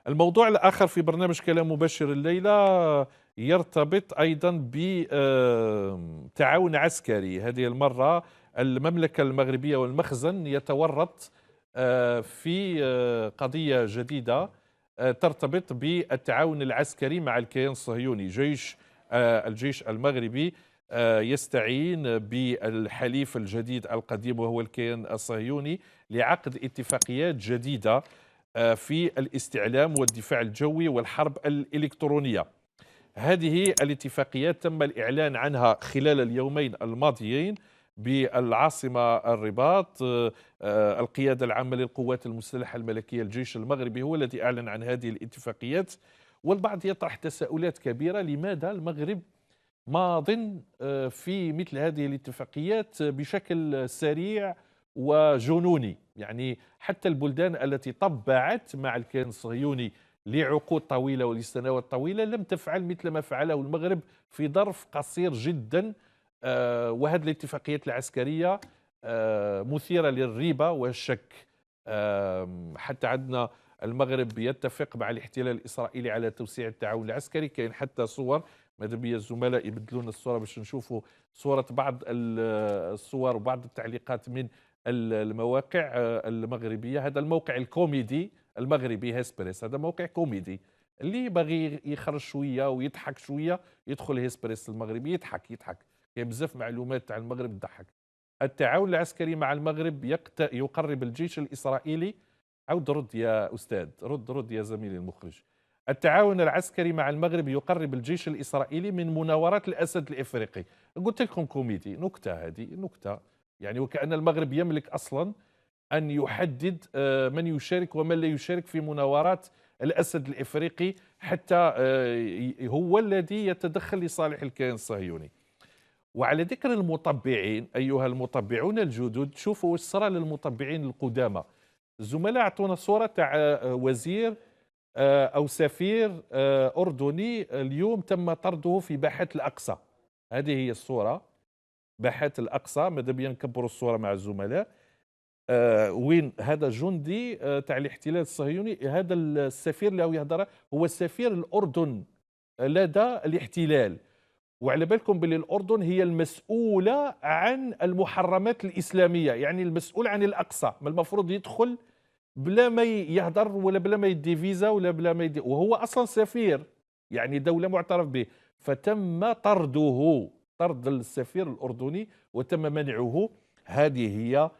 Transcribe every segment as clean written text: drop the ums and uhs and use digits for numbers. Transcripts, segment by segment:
الموضوع الآخر في برنامج كلام مباشر الليلة يرتبط أيضا بتعاون عسكري. هذه المرة المملكة المغربية والمخزن يتورط في قضية جديدة ترتبط بالتعاون العسكري مع الكيان الصهيوني. الجيش المغربي يستعين بالحليف الجديد القديم وهو الكيان الصهيوني لعقد اتفاقيات جديدة في الاستعلام والدفاع الجوي والحرب الإلكترونية. هذه الاتفاقيات تم الإعلان عنها خلال اليومين الماضيين بالعاصمة الرباط. القيادة العامة للقوات المسلحة الملكية الجيش المغربي هو الذي أعلن عن هذه الاتفاقيات، والبعض يطرح تساؤلات كبيرة: لماذا المغرب ماض في مثل هذه الاتفاقيات بشكل سريع وجنوني؟ يعني حتى البلدان التي طبعت مع الكيان الصهيوني لعقود طويلة ولسنوات طويلة لم تفعل مثل ما فعله المغرب في ظرف قصير جدا. وهذه الاتفاقيات العسكرية مثيرة للريبة والشك. حتى عندنا المغرب يتفق مع الاحتلال الإسرائيلي على توسيع التعاون العسكري. كاين حتى صور، ماذا بيا الزملاء يبدلون الصورة باش نشوفوا صورة بعض الصور وبعض التعليقات من المواقع المغربية. هذا الموقع الكوميدي المغربي هيسبريس، هذا موقع كوميدي، اللي باغي يخرج شوية ويضحك شوية يدخل هيسبريس المغربي يضحك. كاين بزاف معلومات تاع المغرب تضحك. التعاون العسكري مع المغرب يقرب الجيش الإسرائيلي. عود رد يا أستاذ، رد يا زميلي المخرج. التعاون العسكري مع المغرب يقرب الجيش الإسرائيلي من مناورات الأسد الإفريقي. قلت لكم كوميدي، نكتة، هذه نكتة. يعني وكأن المغرب يملك أصلا أن يحدد من يشارك ومن لا يشارك في مناورات الأسد الإفريقي، حتى هو الذي يتدخل لصالح الكيان الصهيوني. وعلى ذكر المطبعين، أيها المطبعون الجدد، شوفوا واش صرا للمطبعين القدامى. الزملاء اعطونا صورة تاع وزير أو سفير أردني اليوم تم طرده في باحات الأقصى. هذه هي الصورة، باحات الأقصى. ماذا بيا نكبروا الصورة مع الزملاء. وين هذا جندي تاع الاحتلال الصهيوني. هذا السفير اللي هو يهضر هو سفير الأردن لدى الاحتلال. وعلى بالكم باللي الأردن هي المسؤولة عن المحرمات الإسلامية، يعني المسؤول عن الأقصى، ما المفروض يدخل بلا ما يهدر ولا بلا ما يدي فيزا ولا بلا ما يدي، وهو أصلا سفير، يعني دولة معترف به. فتم طرده، طرد السفير الأردني وتم منعه. هذه هي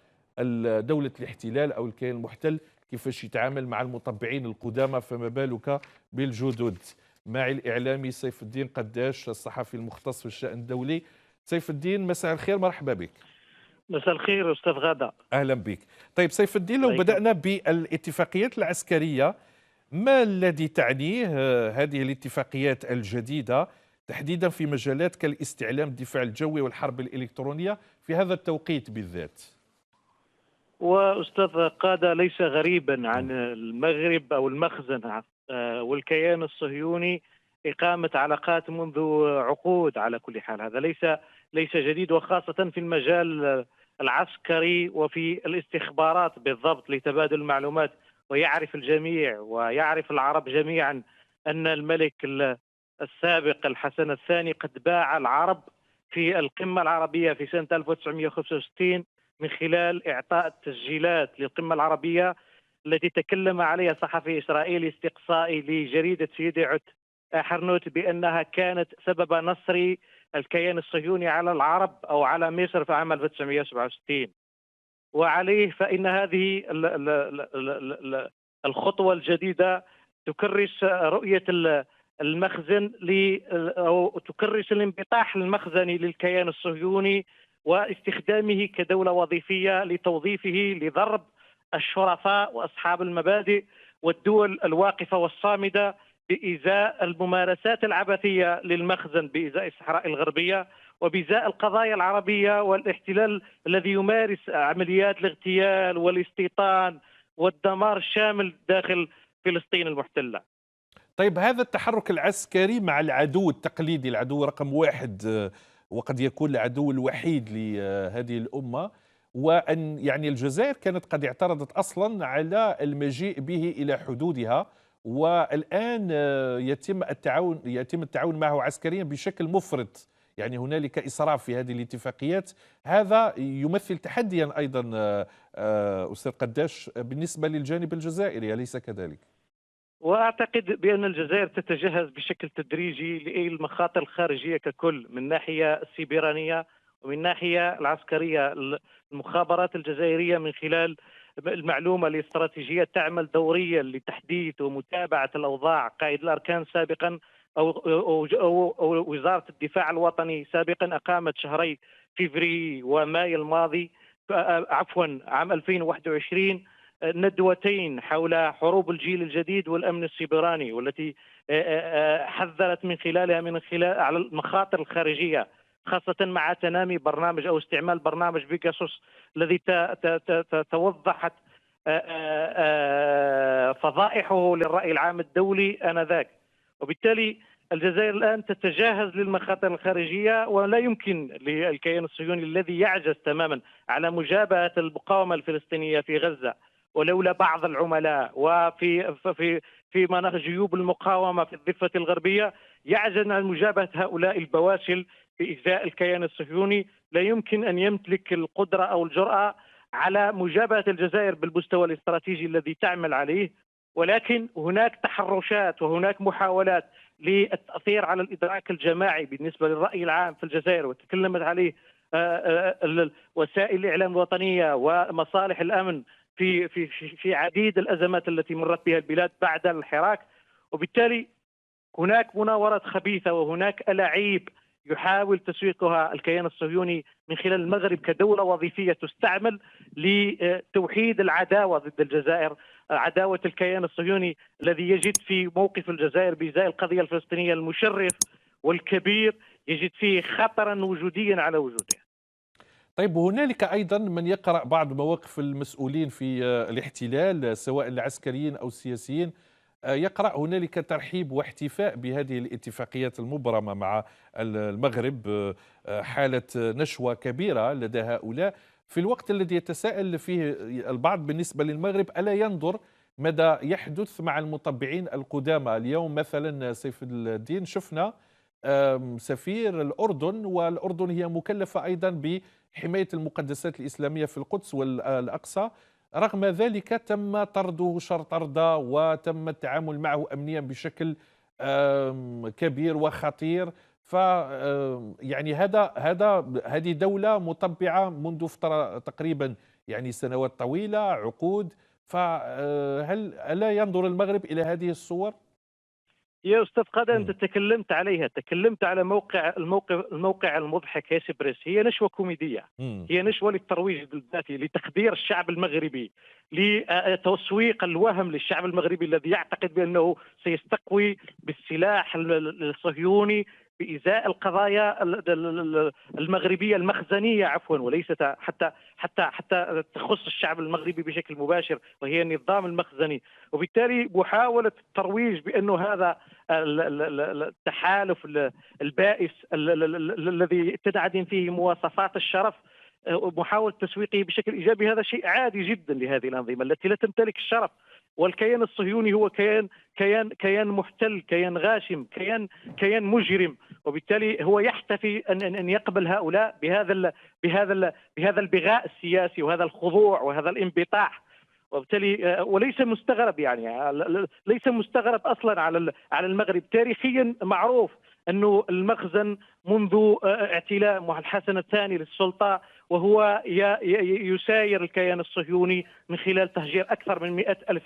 دولة الاحتلال أو الكيان المحتل كيفاش يتعامل مع المطبعين القدامى، فما بالك بالجدد. معي الإعلامي سيف الدين قداش، الصحفي المختص في الشأن الدولي. سيف الدين، مساء الخير، مرحبا بك. مساء الخير أستاذ غادة. أهلا بك. طيب سيف الدين، لو الله يكرمك. بدأنا بالاتفاقيات العسكرية، ما الذي تعنيه هذه الاتفاقيات الجديدة تحديدا في مجالات كالاستعلام، الدفاع الجوي والحرب الإلكترونية في هذا التوقيت بالذات؟ وأستاذ قادة، ليس غريبا عن المغرب أو المخزن والكيان الصهيوني إقامة علاقات منذ عقود. على كل حال هذا ليس جديد، وخاصة في المجال العسكري وفي الاستخبارات بالضبط لتبادل المعلومات. ويعرف الجميع ويعرف العرب جميعا أن الملك السابق الحسن الثاني قد باع العرب في القمة العربية في سنة 1965 من خلال إعطاء التسجيلات للقمة العربية التي تكلم عليها صحفي إسرائيلي استقصائي لجريدة سيديعوت حرنوت بأنها كانت سبب نصر الكيان الصهيوني على العرب أو على مصر في عام 1967. وعليه فإن هذه الخطوة الجديدة تكرس رؤية المخزن أو تكرس الانبطاح المخزني للكيان الصهيوني واستخدامه كدولة وظيفية لتوظيفه لضرب الشرفاء وأصحاب المبادئ والدول الواقفة والصامدة بإزاء الممارسات العبثية للمخزن، بإزاء الصحراء الغربية وبإزاء القضايا العربية والاحتلال الذي يمارس عمليات الاغتيال والاستيطان والدمار الشامل داخل فلسطين المحتلة. طيب هذا التحرك العسكري مع العدو التقليدي، العدو رقم واحد، وقد يكون العدو الوحيد لهذه الأمة، وأن يعني الجزائر كانت قد اعترضت أصلا على المجيء به إلى حدودها والآن يتم التعاون معه عسكريا بشكل مفرط. يعني هنالك إسراف في هذه الاتفاقيات. هذا يمثل تحديا أيضا أستاذ قداش بالنسبة للجانب الجزائري، أليس كذلك؟ واعتقد بان الجزائر تتجهز بشكل تدريجي للمخاطر الخارجيه ككل، من ناحيه السيبرانيه ومن ناحيه العسكريه. المخابرات الجزائريه من خلال المعلومه الاستراتيجيه تعمل دوريا لتحديث ومتابعه الاوضاع. قائد الاركان سابقا أو وزاره الدفاع الوطني سابقا اقامت شهري فيفري وماي الماضي، عفوا عام 2021، ندوتين حول حروب الجيل الجديد والامن السيبراني، والتي حذرت من خلال على المخاطر الخارجيه، خاصه مع تنامي برنامج او استعمال برنامج بيجاسوس الذي توضحت فضائحه للراي العام الدولي انذاك. وبالتالي الجزائر الان تتجهز للمخاطر الخارجيه، ولا يمكن للكيان الصهيوني الذي يعجز تماما على مجابهه المقاومه الفلسطينيه في غزه، ولولا بعض العملاء في مناخ جيوب المقاومه في الضفه الغربيه، يعجز عن مجابهه هؤلاء البواسل بإزاء الكيان الصهيوني. لا يمكن ان يمتلك القدره او الجراه على مجابهه الجزائر بالمستوى الاستراتيجي الذي تعمل عليه. ولكن هناك تحرشات وهناك محاولات للتاثير على الادراك الجماعي بالنسبه للراي العام في الجزائر، وتكلمت عليه وسائل الاعلام الوطنيه ومصالح الامن في عديد الازمات التي مرت بها البلاد بعد الحراك. وبالتالي هناك مناورات خبيثه وهناك الاعيب يحاول تسويقها الكيان الصهيوني من خلال المغرب كدوله وظيفيه تستعمل لتوحيد العداوه ضد الجزائر، عداوه الكيان الصهيوني الذي يجد في موقف الجزائر بإزاء القضيه الفلسطينيه المشرف والكبير، يجد فيه خطرا وجوديا على وجوده. طيب، هنالك أيضا من يقرأ بعض مواقف المسؤولين في الاحتلال سواء العسكريين أو السياسيين، يقرأ هنالك ترحيب واحتفاء بهذه الاتفاقيات المبرمة مع المغرب، حالة نشوة كبيرة لدى هؤلاء، في الوقت الذي يتساءل فيه البعض بالنسبة للمغرب ألا ينظر ماذا يحدث مع المطبعين القدامى. اليوم مثلا سيف الدين شفنا سفير الأردن، والأردن هي مكلفة أيضا بحماية المقدسات الإسلامية في القدس والأقصى، رغم ذلك تم طرده شر طردة وتم التعامل معه أمنيا بشكل كبير وخطير. ف يعني هذه دولة مطبعة منذ فترة تقريبا يعني سنوات طويلة، عقود. فهل ألا ينظر المغرب إلى هذه الصور؟ يا استاذ قادة، انت مم. تكلمت عليها، تكلمت على الموقع المضحك يا سبريس. هي نشوه كوميديه، مم. هي نشوه للترويج الذاتي، لتخدير الشعب المغربي، لتسويق الوهم للشعب المغربي الذي يعتقد بانه سيستقوي بالسلاح الصهيوني بإزاء القضايا المغربية المخزنية، عفوا، وليست حتى تخص الشعب المغربي بشكل مباشر، وهي النظام المخزني. وبالتالي محاولة الترويج بأنه هذا التحالف البائس الذي تنعدم فيه مواصفات الشرف، محاولة تسويقه بشكل إيجابي، هذا شيء عادي جدا لهذه الأنظمة التي لا تمتلك الشرف. والكيان الصهيوني هو كيان محتل، كيان غاشم، كيان مجرم. وبالتالي هو يحتفي ان يقبل هؤلاء بهذا البغاء السياسي وهذا الخضوع وهذا الانبطاح. وبالتالي وليس مستغرب، يعني ليس مستغرب اصلا على المغرب. تاريخيا معروف انه المخزن منذ اعتلاء الحسن الثاني للسلطه وهو يساير الكيان الصهيوني من خلال تهجير اكثر من 100 ألف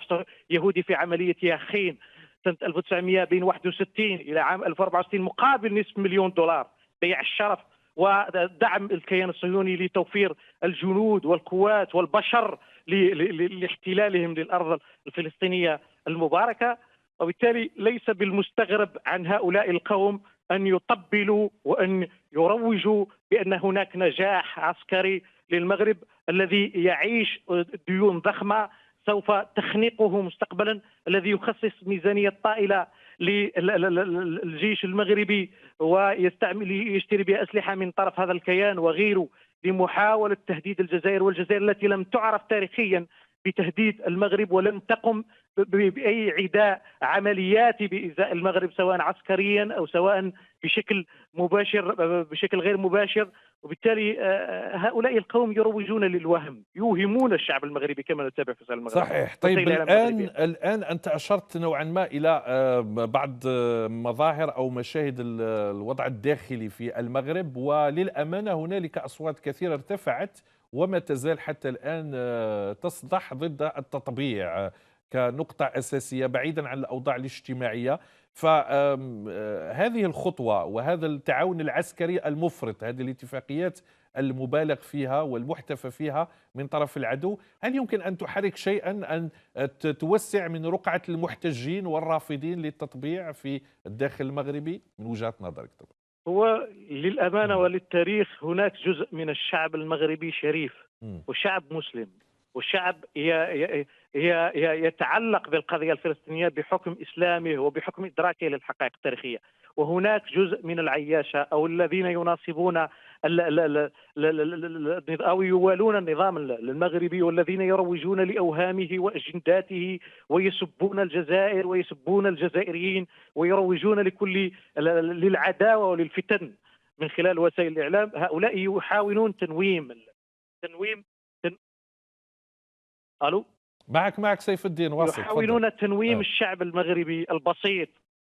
يهودي في عمليه ياخين سنه 1900 بين 61 الى عام 1064 مقابل نصف مليون دولار، بيع الشرف ودعم الكيان الصهيوني لتوفير الجنود والقوات والبشر لاحتلالهم للارض الفلسطينيه المباركه. وبالتالي ليس بالمستغرب عن هؤلاء القوم أن يطبلوا وأن يروجوا بأن هناك نجاح عسكري للمغرب الذي يعيش ديون ضخمة سوف تخنقه مستقبلا، الذي يخصص ميزانية طائلة للجيش المغربي ويشتري بها أسلحة من طرف هذا الكيان وغيره لمحاولة تهديد الجزائر، والجزائر التي لم تعرف تاريخيا بتهديد المغرب ولم تقم بأي عداء عملياتي بإزاء المغرب، سواء عسكريا أو سواء بشكل مباشر بشكل غير مباشر. وبالتالي هؤلاء القوم يروجون للوهم، يوهمون الشعب المغربي كما نتابع في وسائل المغرب صحيح. وسائل طيب الإعلام المغربية. الآن أنت أشرت نوعا ما إلى بعض مظاهر أو مشاهد الوضع الداخلي في المغرب، وللأمانة هنالك أصوات كثيرة ارتفعت وما تزال حتى الآن تصدح ضد التطبيع كنقطة أساسية بعيدا عن الأوضاع الاجتماعية. فهذه الخطوة وهذا التعاون العسكري المفرط، هذه الاتفاقيات المبالغ فيها والمحتفى فيها من طرف العدو، هل يمكن أن تحرك شيئا، أن توسع من رقعة المحتجين والرافضين للتطبيع في الداخل المغربي من وجهة نظرك طبعا؟ هو للأمانة وللتاريخ هناك جزء من الشعب المغربي شريف وشعب مسلم، والشعب يتعلق بالقضية الفلسطينية بحكم إسلامه وبحكم إدراكه للحقائق التاريخية. وهناك جزء من العياشة أو الذين يناصبون أو يوالون النظام المغربي، والذين يروجون لأوهامه وأجنداته ويسبون الجزائر ويسبون الجزائريين ويروجون للعداوة وللفتن من خلال وسائل الإعلام. هؤلاء يحاولون تنويم ألو معك سيف الدين، واصل. يحاولون تنويم الشعب المغربي البسيط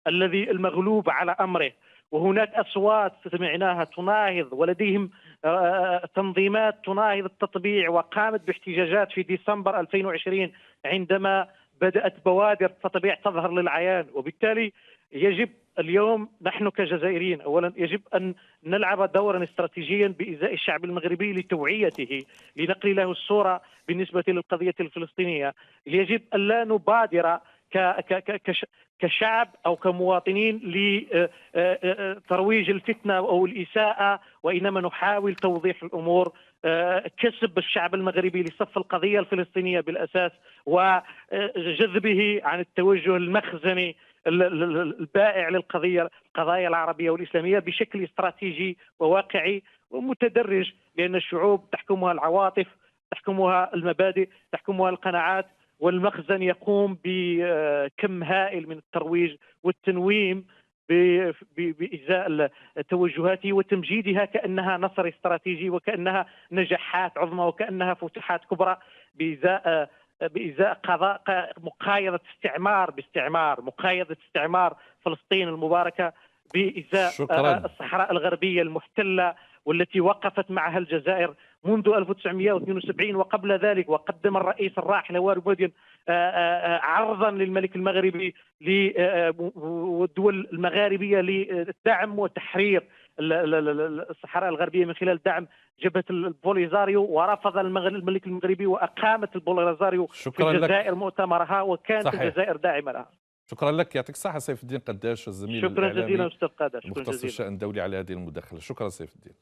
الذي المغلوب على أمره. وهناك أصوات سمعناها تناهض، ولديهم تنظيمات تناهض التطبيع، وقامت باحتجاجات في ديسمبر 2020 عندما بدأت بوادر التطبيع تظهر للعيان. وبالتالي يجب اليوم نحن كجزائريين أولا يجب أن نلعب دورا استراتيجيا بإزاء الشعب المغربي لتوعيته، لنقل له الصورة بالنسبة للقضية الفلسطينية. يجب أن لا نبادر كشعب أو كمواطنين لترويج الفتنة أو الإساءة، وإنما نحاول توضيح الأمور، كسب الشعب المغربي لصف القضية الفلسطينية بالأساس، وجذبه عن التوجه المخزني البائع القضايا العربية والإسلامية بشكل استراتيجي وواقعي ومتدرج، لأن الشعوب تحكمها العواطف، تحكمها المبادئ، تحكمها القناعات، والمخزن يقوم بكم هائل من الترويج والتنويم بإزاء توجهاته وتمجيدها كأنها نصر استراتيجي وكأنها نجاحات عظمى وكأنها فتوحات كبرى، بإزاء قضاء مقايضة استعمار فلسطين المباركة، بإزاء الصحراء الغربية المحتلة والتي وقفت معها الجزائر منذ 1972 وقبل ذلك. وقدم الرئيس الراحل هواري بودين عرضا للملك المغربي والدول المغاربية لدعم وتحرير الصحراء الغربية من خلال دعم جبهة البوليزاريو، ورفض الملك المغربي وأقامت البوليزاريو في الجزائر مؤتمرها، وكانت الجزائر داعمة لها. شكرا لك، يعطيك الصحة سيف الدين قداش الزميل شكرا جزيلا أستاذ قادر، مختص الشأن الدولي على هذه المداخلة. شكرا سيف الدين.